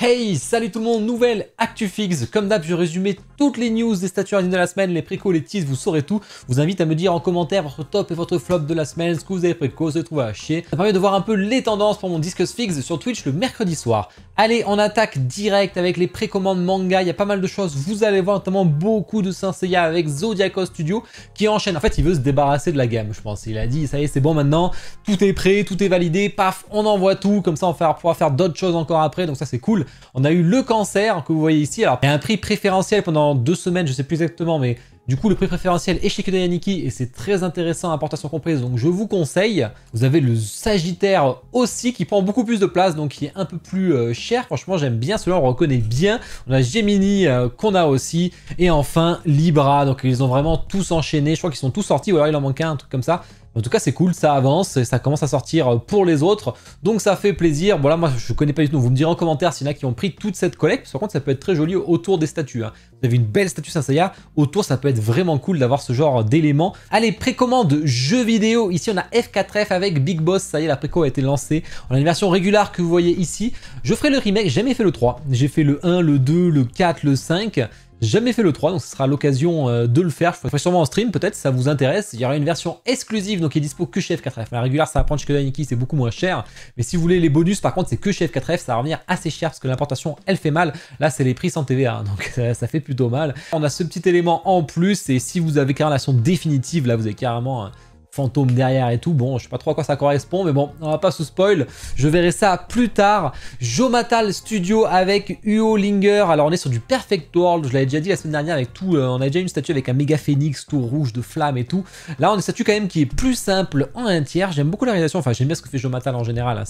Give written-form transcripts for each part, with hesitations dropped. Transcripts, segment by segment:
Hey, salut tout le monde, nouvelle Actu Fixe. Comme d'hab, je résumais toutes les news des statuts de la semaine, les précos, les teases, vous saurez tout. Je vous invite à me dire en commentaire votre top et votre flop de la semaine, ce que vous avez préco, ce que vous trouvez à chier. Ça permet de voir un peu les tendances pour mon Discuss Fixe sur Twitch le mercredi soir. Allez, on attaque direct avec les précommandes manga, il y a pas mal de choses. Vous allez voir notamment beaucoup de Saint Seiya avec Zodiaco Studio qui enchaîne. En fait, il veut se débarrasser de la gamme, je pense. Il a dit, ça y est, c'est bon maintenant, tout est prêt, tout est validé, paf, on envoie tout. Comme ça, on va pouvoir faire d'autres choses encore après, donc ça c'est cool. On a eu le cancer que vous voyez ici. Alors, il y a un prix préférentiel pendant 2 semaines, je sais plus exactement, mais du coup, le prix préférentiel est chez Kudayaniki et c'est très intéressant, importation comprise, donc je vous conseille. Vous avez le Sagittaire aussi qui prend beaucoup plus de place, donc qui est un peu plus cher. Franchement, j'aime bien celui-là, on le reconnaît bien. On a Gemini qu'on a aussi. Et enfin, Libra, donc ils ont vraiment tous enchaîné. Je crois qu'ils sont tous sortis, ou alors il en manque un truc comme ça. En tout cas, c'est cool, ça avance, ça commence à sortir pour les autres, donc ça fait plaisir. Bon là, moi, je connais pas du tout, vous me direz en commentaire s'il y en a qui ont pris toute cette collecte. Par contre, ça peut être très joli autour des statues. Hein. Vous avez une belle statue Saint Seiya, autour, ça peut être vraiment cool d'avoir ce genre d'éléments. Allez, précommande jeux vidéo. Ici, on a F4F avec Big Boss. Ça y est, la préco a été lancée. On a une version régulière que vous voyez ici. Je ferai le remake, j'ai jamais fait le 3. J'ai fait le 1, le 2, le 4, le 5. Jamais fait le 3, donc ce sera l'occasion de le faire. Je ferai sûrement en stream, peut-être, si ça vous intéresse. Il y aura une version exclusive, donc qui est dispo que chez F4F. La régulière, ça va prendre chez Kudayaniki, c'est beaucoup moins cher. Mais si vous voulez les bonus, par contre, c'est que chez F4F, ça va revenir assez cher parce que l'importation, elle fait mal. Là, c'est les prix sans TVA, donc ça fait plutôt mal. On a ce petit élément en plus, et si vous avez carrément la version définitive, là, vous avez carrément fantôme derrière et tout, bon, je sais pas trop à quoi ça correspond, mais bon, on va pas se spoil, je verrai ça plus tard. Jomatal Studio avec Uo Linger, alors on est sur du Perfect World, je l'avais déjà dit la semaine dernière avec tout, on a déjà une statue avec un méga phénix, tout rouge de flammes et tout. Là, on a une statue quand même qui est plus simple en 1/3, j'aime beaucoup la réalisation, enfin j'aime bien ce que fait Jomatal en général, hein.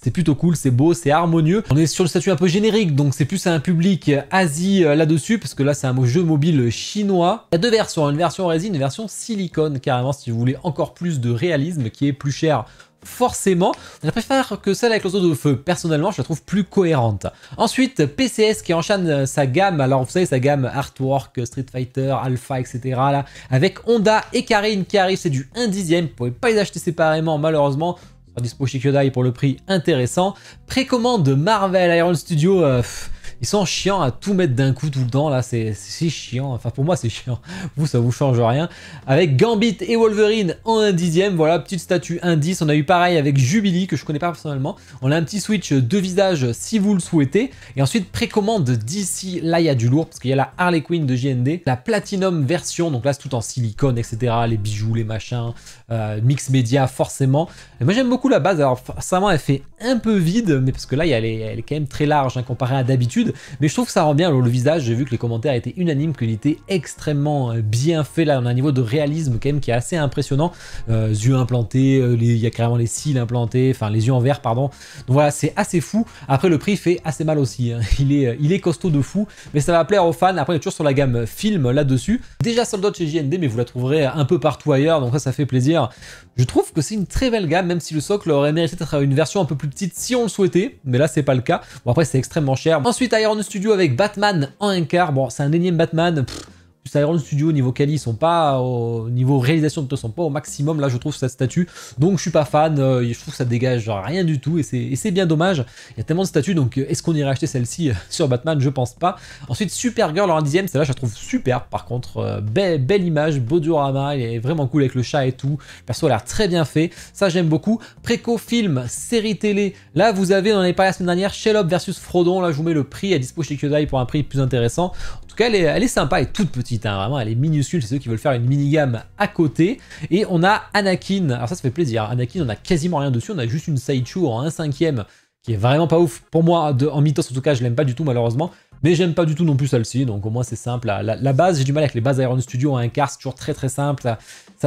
C'est plutôt cool, c'est beau, c'est harmonieux. On est sur le statut un peu générique, donc c'est plus un public Asie là-dessus, parce que là c'est un jeu mobile chinois. Il y a deux versions, une version résine, une version silicone carrément, si vous voulez encore plus de réalisme, qui est plus cher forcément. Je préfère que celle avec l'oiseau de feu. Personnellement, je la trouve plus cohérente. Ensuite, PCS qui enchaîne sa gamme, alors vous savez, sa gamme Artwork, Street Fighter, Alpha, etc. là, avec Honda et Karine qui arrive, c'est du 1/10. Vous pouvez pas les acheter séparément, malheureusement. Ça sera dispo chez Kyodai pour le prix intéressant. Précommande de Marvel Iron Studio. Ils sont chiants à tout mettre d'un coup tout le temps, là, c'est chiant, enfin pour moi c'est chiant, vous ça vous change rien. Avec Gambit et Wolverine en 1/10, voilà, petite statue 1/10, on a eu pareil avec Jubilee, que je connais pas personnellement, on a un petit switch de visage si vous le souhaitez, et ensuite précommande d'ici, là il y a du lourd, parce qu'il y a la Harley Quinn de JND, la Platinum version, donc là c'est tout en silicone, etc., les bijoux, les machins, mix média forcément. Et moi j'aime beaucoup la base, alors forcément elle fait un peu vide, mais parce que là elle est quand même très large hein, comparée à d'habitude. Mais je trouve que ça rend bien le visage, j'ai vu que les commentaires étaient unanimes, qu'il était extrêmement bien fait, là on a un niveau de réalisme quand même qui est assez impressionnant, yeux implantés, il y a carrément les cils implantés, enfin les yeux en verre pardon, donc voilà c'est assez fou. Après le prix fait assez mal aussi, hein. Il est costaud de fou, mais ça va plaire aux fans. Après on est toujours sur la gamme film là-dessus, déjà sold out chez JND mais vous la trouverez un peu partout ailleurs, donc ça fait plaisir. Je trouve que c'est une très belle gamme, même si le socle aurait mérité d'être une version un peu plus petite si on le souhaitait, mais là c'est pas le cas. Bon après c'est extrêmement cher. Ensuite Iron Studio avec Batman en 1/4, bon c'est un énième Batman, Iron Studio niveau quali, ils sont pas au niveau réalisation de sont pas au maximum là je trouve cette statue, donc je suis pas fan, je trouve que ça dégage rien du tout et c'est bien dommage. Il y a tellement de statues, donc est-ce qu'on irait acheter celle-ci sur Batman? Je pense pas. Ensuite Supergirl en 1/10, celle-là je la trouve super par contre, belle image, beau diorama, il est vraiment cool avec le chat et tout, le perso a l'air très bien fait, ça j'aime beaucoup. Préco film, série télé, là vous avez, on en avait parlé la semaine dernière, Shelob versus Frodon, là je vous mets le prix à dispo chez Kyodai pour un prix plus intéressant. En tout cas elle est sympa, elle est toute petite. Vraiment, elle est minuscule, c'est ceux qui veulent faire une mini-gamme à côté. Et on a Anakin, alors ça fait plaisir, Anakin on a quasiment rien dessus, on a juste une sideshow en 1/5 qui est vraiment pas ouf, pour moi, en mythos en tout cas, je l'aime pas du tout malheureusement, mais j'aime pas du tout non plus celle-ci, donc au moins c'est simple. La base, j'ai du mal avec les bases Iron Studio en 1/4, c'est toujours très simple,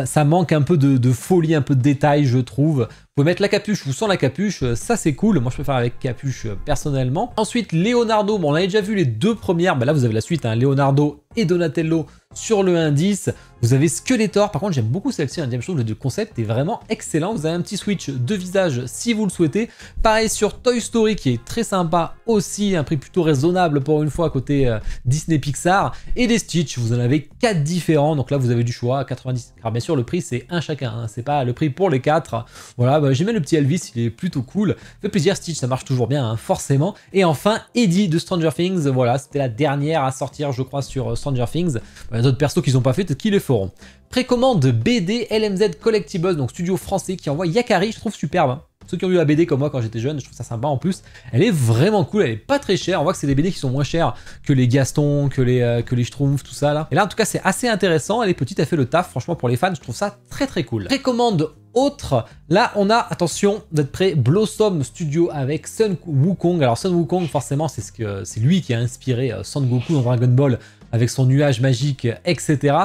ça manque un peu de folie, un peu de détail je trouve. Vous pouvez mettre la capuche ou sans la capuche, ça c'est cool, moi je préfère avec capuche personnellement. Ensuite Leonardo, bon on avait déjà vu les deux premières, là vous avez la suite, hein, Leonardo et Donatello sur le 1/10. Vous avez Skeletor, par contre j'aime beaucoup celle-ci, je trouve que le concept est vraiment excellent. Vous avez un petit switch de visage si vous le souhaitez. Pareil sur Toy Story qui est très sympa aussi, un prix plutôt raisonnable pour une fois côté Disney Pixar. Et les Stitch, vous en avez 4 différents, donc là vous avez du choix, 90. Alors bien sûr le prix c'est un chacun, hein, c'est pas le prix pour les 4. Voilà, bah, j'aime bien le petit Elvis, il est plutôt cool. Fait plaisir, Stitch, ça marche toujours bien, hein, forcément. Et enfin, Eddie de Stranger Things, voilà, c'était la dernière à sortir, je crois, sur Stranger Things. Il y a d'autres persos qui n'ont pas fait, peut-être qu'ils les feront. Précommande BD LMZ Collectibles, donc studio français qui envoie Yakari, je trouve superbe. Hein. Ceux qui ont lu la BD comme moi quand j'étais jeune, je trouve ça sympa en plus. Elle est vraiment cool, elle est pas très chère. On voit que c'est des BD qui sont moins chères que les Gaston, que les Schtroumpfs, tout ça là. Et là en tout cas c'est assez intéressant, elle est petite, elle fait le taf. Franchement pour les fans, je trouve ça très très cool. Précommande autre, là on a, attention d'être prêt, Blossom Studio avec Sun Wukong. Alors Sun Wukong forcément c'est lui qui a inspiré Son Goku dans Dragon Ball avec son nuage magique, etc.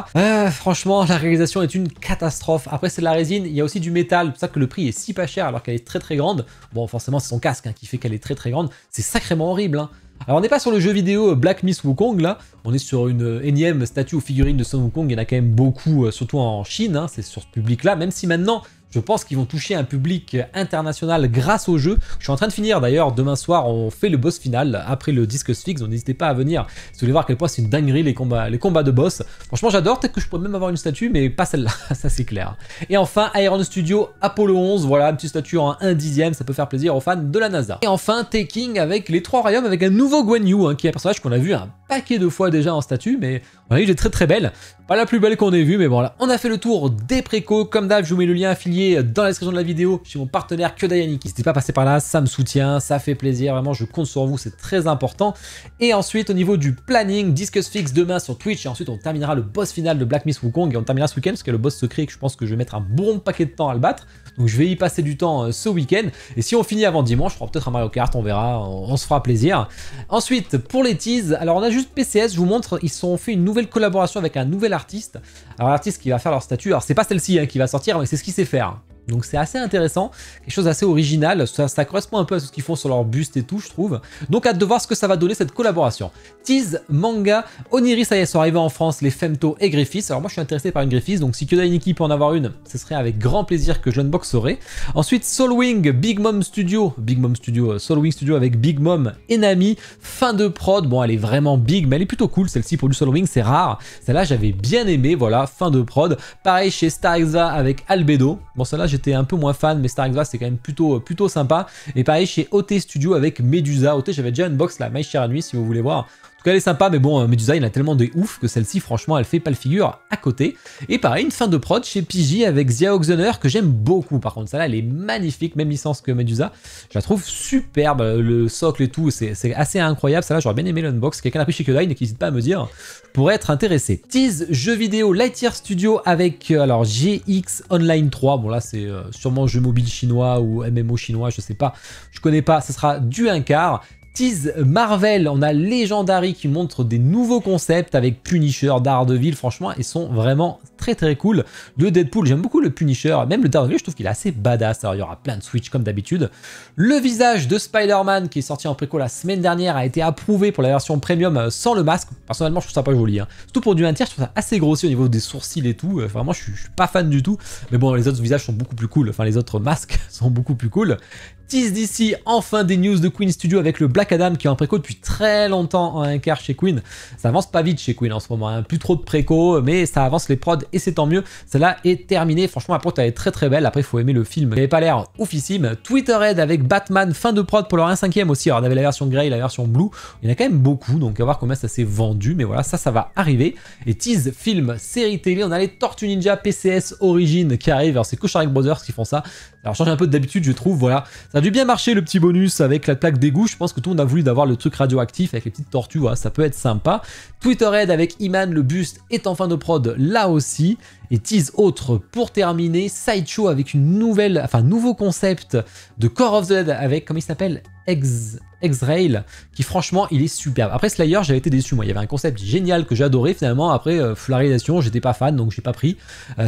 Franchement, la réalisation est une catastrophe. Après, c'est de la résine, il y a aussi du métal, c'est pour ça que le prix est si pas cher alors qu'elle est très très grande. Bon, forcément, c'est son casque hein, qui fait qu'elle est très très grande. C'est sacrément horrible. Hein. Alors, on n'est pas sur le jeu vidéo Black Miss Wukong, là. On est sur une énième statue ou figurine de Sun Wukong. Il y en a quand même beaucoup, surtout en Chine. Hein, c'est sur ce public-là, même si maintenant... Je pense qu'ils vont toucher un public international grâce au jeu. Je suis en train de finir d'ailleurs, demain soir on fait le boss final après le Discus Fix, donc n'hésitez pas à venir si vous voulez voir à quel point c'est une dinguerie les combats de boss. Franchement j'adore, peut-être que je pourrais même avoir une statue mais pas celle-là, ça c'est clair. Et enfin Iron Studio Apollo 11, voilà une petite statue en 1/10, ça peut faire plaisir aux fans de la NASA. Et enfin Taking avec les 3 royaumes avec un nouveau Guan Yu, hein, qui est un personnage qu'on a vu un paquet de fois déjà en statue, mais on a vu, il est très très belle. Pas la plus belle qu'on ait vue, mais bon là, on a fait le tour des précos. Comme d'hab, je vous mets le lien affilié dans la description de la vidéo chez mon partenaire Kyodai. N'hésitez pas à passer par là, ça me soutient, ça fait plaisir, vraiment je compte sur vous, c'est très important. Et ensuite au niveau du planning, Discus Fix demain sur Twitch, et ensuite on terminera le boss final de Black Miss Wukong, et on terminera ce week-end, parce qu'il y a le boss secret que je pense que je vais mettre un bon paquet de temps à le battre. Donc je vais y passer du temps ce week-end, et si on finit avant dimanche, je ferai peut-être un Mario Kart, on verra, on se fera plaisir. Ensuite, pour les teases, alors on a juste PCS, je vous montre, ils ont fait une nouvelle collaboration avec un nouvel artiste. Alors l'artiste qui va faire leur statue, alors c'est pas celle-ci hein, qui va sortir, mais c'est ce qu'il sait faire. Donc c'est assez intéressant, quelque chose d'assez original, ça correspond un peu à ce qu'ils font sur leur buste et tout je trouve. Donc hâte de voir ce que ça va donner cette collaboration. Tease, manga, Oniri, ça y est, sont arrivés en France, les Femto et Griffiths. Alors moi je suis intéressé par une Griffiths, donc si Kyodai Nikki peut en avoir une, ce serait avec grand plaisir que je l'unboxerai. Ensuite Soulwing, Big Mom Studio, Soulwing Studio avec Big Mom et Nami, fin de prod, bon elle est vraiment big, mais elle est plutôt cool celle-ci pour du Soulwing, c'est rare. Celle-là j'avais bien aimé, voilà, fin de prod. Pareil chez Star Exa avec Albedo, bon celle-là j'étais un peu moins fan, mais Star Exa c'est quand même plutôt sympa. Et pareil chez OT Studio avec Medusa. OT j'avais déjà unbox la My Chère Nuit si vous voulez voir. En tout cas elle est sympa, mais bon Medusa il a tellement de ouf que celle-ci franchement elle fait pas le figure à côté. Et pareil une fin de prod chez PJ avec Xiao Xuner que j'aime beaucoup par contre. Celle-là elle est magnifique, même licence que Medusa. Je la trouve superbe, le socle et tout, c'est assez incroyable. Celle-là j'aurais bien aimé l'unbox. Quelqu'un a pris chez Kyodai, n'hésite pas à me dire, je pourrais être intéressé. Tease jeu vidéo Lightyear Studio avec alors GX Online 3. Bon là c'est sûrement jeu mobile chinois ou MMO chinois, je sais pas, je connais pas, ce sera du 1/4. Tease Marvel, on a Legendary qui montre des nouveaux concepts avec Punisher, Daredevil, franchement ils sont vraiment très cool. Le Deadpool, j'aime beaucoup le Punisher, même le Daredevil je trouve qu'il est assez badass, alors il y aura plein de Switch comme d'habitude. Le visage de Spider-Man qui est sorti en préco la semaine dernière a été approuvé pour la version premium sans le masque, personnellement je trouve ça pas joli, hein. Surtout pour du 1/3 je trouve ça assez grossier au niveau des sourcils et tout, vraiment je suis pas fan du tout, mais bon les autres visages sont beaucoup plus cool, enfin les autres masques sont beaucoup plus cool. Tease d'ici, enfin des news de Queen Studio avec le Black Adam qui est en préco depuis très longtemps en 1/4 chez Queen. Ça avance pas vite chez Queen en ce moment, hein. Plus trop de préco, mais ça avance les prods et c'est tant mieux. Celle-là est terminée, franchement la prod elle est très belle, après il faut aimer le film, il avait pas l'air oufissime. Twitterhead avec Batman, fin de prod pour leur 1/5, aussi, alors on avait la version Grey, la version Blue, il y en a quand même beaucoup, donc à voir combien ça s'est vendu, mais voilà, ça va arriver. Et tease film, série télé, on a les Tortues Ninja PCS Origin qui arrivent, alors c'est Kosharik Brothers qui font ça. Alors change un peu d'habitude je trouve, voilà. Ça a dû bien marcher le petit bonus avec la plaque d'égout, je pense que tout le monde a voulu d'avoir le truc radioactif avec les petites tortues, voilà, ça peut être sympa. Twitterhead avec Iman, le buste est en fin de prod là aussi. Et tease autre pour terminer, Sideshow avec une nouvelle, enfin nouveau concept de Core of the Dead avec, comment il s'appelle, X-Rail, qui franchement il est superbe. Après Slayer j'avais été déçu, moi il y avait un concept génial que j'adorais, finalement après la réalisation j'étais pas fan donc j'ai pas pris.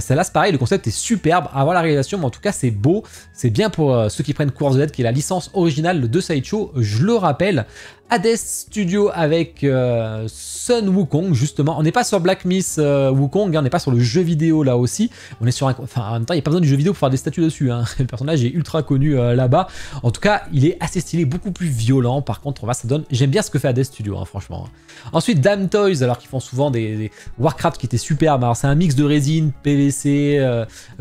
Celle-là c'est pareil, le concept est superbe, à voir la réalisation mais en tout cas c'est beau, c'est bien pour ceux qui prennent Core of the Dead qui est la licence originale de Sideshow, je le rappelle. Hades Studio avec Sun Wukong, justement. On n'est pas sur Black Myth Wukong, hein, on n'est pas sur le jeu vidéo là aussi. On est sur un... Enfin, en même temps, il n'y a pas besoin du jeu vidéo pour faire des statues dessus. Hein. Le personnage est ultra connu là-bas. En tout cas, il est assez stylé, beaucoup plus violent. Par contre, ça donne... J'aime bien ce que fait Hades Studio, hein, franchement. Ensuite, Damn Toys, alors qu'ils font souvent des Warcraft qui étaient superbes. Alors, c'est un mix de résine, PVC,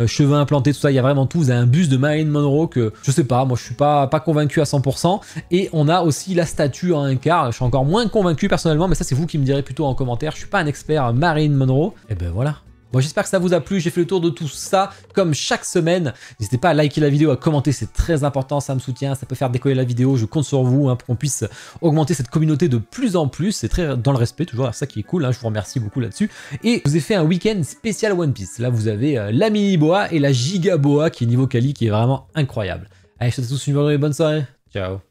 cheveux implantés, tout ça. Il y a vraiment tout. Vous avez un buste de Marilyn Monroe que, je sais pas, moi, je suis pas convaincu à 100%. Et on a aussi la statue en un quart. Je suis encore moins convaincu personnellement, mais ça, c'est vous qui me direz plutôt en commentaire. Je suis pas un expert Marilyn Monroe. Et ben voilà. Bon, j'espère que ça vous a plu, j'ai fait le tour de tout ça, comme chaque semaine. N'hésitez pas à liker la vidéo, à commenter, c'est très important, ça me soutient, ça peut faire décoller la vidéo, je compte sur vous hein, pour qu'on puisse augmenter cette communauté de plus en plus. C'est très dans le respect, toujours ça qui est cool, hein, je vous remercie beaucoup là-dessus. Et je vous ai fait un week-end spécial One Piece. Là, vous avez la mini boa et la giga boa qui est niveau quali, qui est vraiment incroyable. Allez, je vous souhaite à tous une bonne soirée, ciao.